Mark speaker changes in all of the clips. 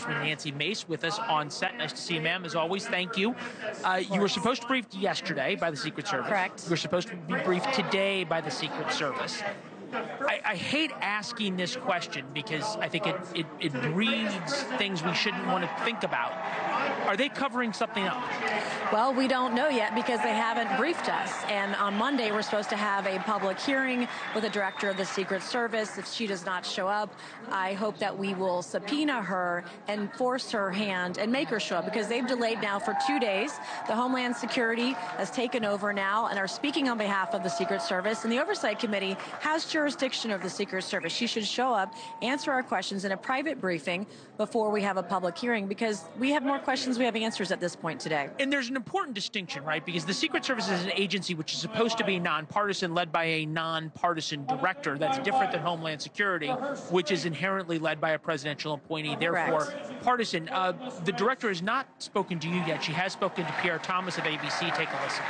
Speaker 1: spokesman Nancy Mace with us on set. Nice to see you, ma'am, as always. Thank you. You were supposed to be briefed yesterday by the Secret Service.
Speaker 2: Correct.
Speaker 1: You were supposed to be briefed today by the Secret Service. I hate asking this question because I think it breeds things we shouldn't want to think about. Are they covering something up?
Speaker 2: Well, we don't know yet because they haven't briefed us. And on Monday, we're supposed to have a public hearing with the director of the Secret Service. If she does not show up, I hope that we will subpoena her and force her hand and make her show up, because they've delayed now for 2 days. The Homeland Security has taken over now and are speaking on behalf of the Secret Service. And the Oversight Committee has jurisdiction of the Secret Service. She should show up, answer our questions in a private briefing before we have a public hearing, because we have more questions we have answers at this point today.
Speaker 1: And there's an important distinction, right? Because the Secret Service is an agency which is supposed to be nonpartisan, led by a nonpartisan director. That's different than Homeland Security, which is inherently led by a presidential appointee, therefore partisan. The director has not spoken to you yet. She has spoken to Pierre Thomas of ABC. Take a listen.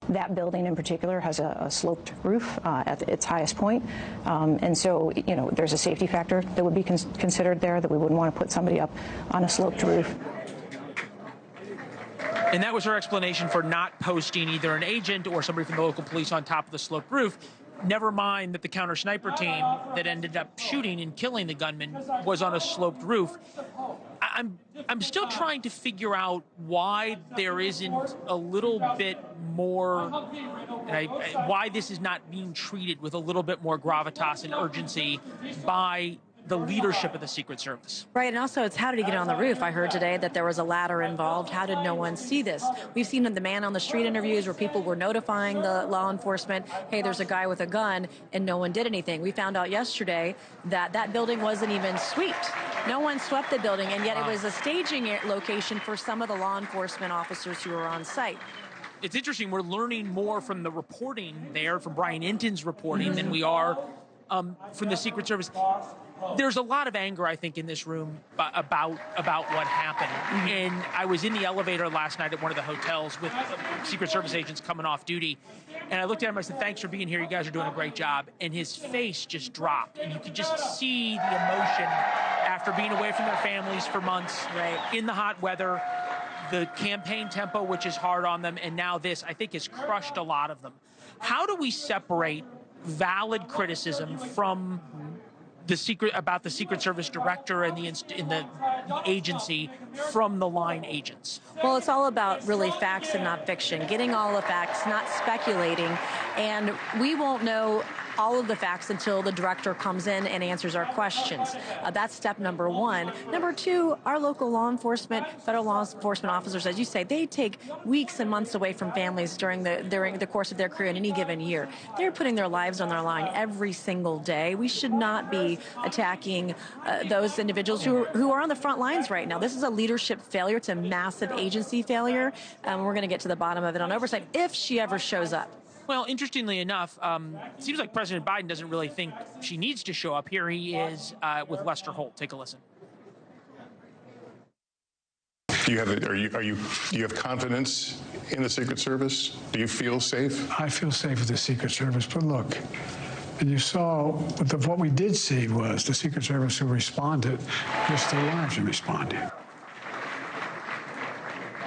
Speaker 3: That building in particular has a sloped roof at its highest point. And so, you know, there's a safety factor that would be considered there, that we wouldn't want to put somebody up on a sloped roof.
Speaker 1: And that was her explanation for not posting either an agent or somebody from the local police on top of the sloped roof. Never mind that the counter sniper team that ended up shooting and killing the gunman was on a sloped roof. I'm still trying to figure out why there isn't a little bit more, why this is not being treated with a little bit more gravitas and urgency by the leadership of the Secret Service.
Speaker 2: Right, and also it's how did he get on the roof? I heard today that there was a ladder involved. How did no one see this? We've seen in the man on the street interviews where people were notifying the law enforcement, hey, there's a guy with a gun, and no one did anything. We found out yesterday that that building wasn't even swept. No one swept the building, and yet it was a staging location for some of the law enforcement officers who were on site.
Speaker 1: It's interesting, we're learning more from the reporting there, from Brian Inton's reporting, than we are from the Secret Service. There's a lot of anger, I think, in this room about what happened. And I was in the elevator last night at one of the hotels with Secret Service agents coming off duty. And I looked at him, I said, thanks for being here. You guys are doing a great job. And his face just dropped. And you could just see the emotion after being away from their families for months, in the hot weather, the campaign tempo, which is hard on them, and now this, I think, has crushed a lot of them. How do we separate valid criticism from the Secret Service director and the agency from the line agents?
Speaker 2: Well, it's all about really facts and not fiction, getting all the facts, not speculating, and we won't know all of the facts until the director comes in and answers our questions. That's step number one. Number two, our local law enforcement, federal law enforcement officers, as you say, they take weeks and months away from families during the course of their career in any given year. They're putting their lives on their line every single day. We should not be attacking those individuals who are on the front lines right now. This is a leadership failure. It's a massive agency failure. And we're going to get to the bottom of it on oversight if she ever shows up.
Speaker 1: Well, interestingly enough, it seems like President Biden doesn't really think she needs to show up. Here he is with Lester Holt. Take a listen.
Speaker 4: Do you have confidence in the Secret Service? Do you feel safe?
Speaker 5: I feel safe with the Secret Service, but look, and you saw what we did see was the Secret Service who responded risked their lives in responding.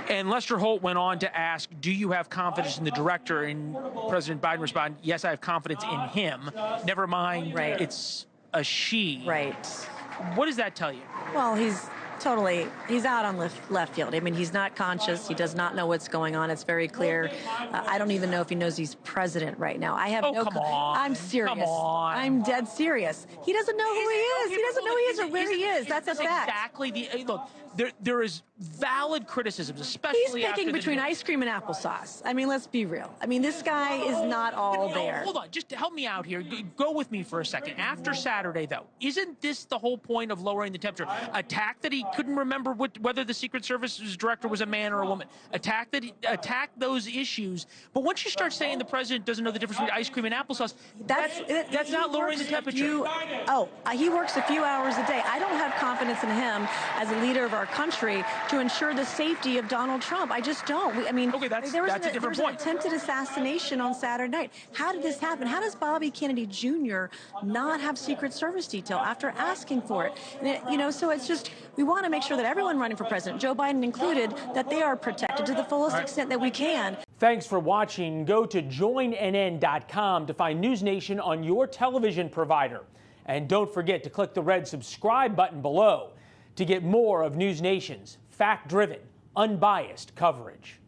Speaker 1: And Lester Holt went on to ask, do you have confidence in the director? And President Biden responded, yes, I have confidence in him. Never mind, it's a she.
Speaker 2: Right.
Speaker 1: What does that tell you?
Speaker 2: Well, he's out on left field. I mean, he's not conscious. He does not know what's going on. It's very clear. I don't even know if he knows he's president right now. I have
Speaker 1: come on.
Speaker 2: I'm serious.
Speaker 1: Come on.
Speaker 2: I'm dead serious. He doesn't know who he is. He doesn't know who he is or where he is. That's a fact.
Speaker 1: Exactly look. There is valid criticisms, especially
Speaker 2: he's picking between ice cream and applesauce. I mean, let's be real. I mean, this guy is not all there.
Speaker 1: Hold on, just to help me out here. Go with me for a second. After Saturday, though, isn't this the whole point of lowering the temperature? Attack that he couldn't remember whether the Secret Service's director was a man or a woman. Attack those issues. But once you start saying the president doesn't know the difference between ice cream and applesauce, that's not lowering the temperature.
Speaker 2: He works a few hours a day. I don't have confidence in him as a leader of our country to ensure the safety of Donald Trump. I just don't.
Speaker 1: Okay, that's a different point.
Speaker 2: An attempted assassination on Saturday night. How did this happen? How does Bobby Kennedy Jr. not have Secret Service detail after asking for it? And so it's just, we want to make sure that everyone running for president, Joe Biden included, that they are protected to the fullest extent that we can.
Speaker 6: Thanks for watching. Go to joinnn.com to find NewsNation on your television provider. And don't forget to click the red subscribe button below to get more of NewsNation's fact-driven, unbiased coverage.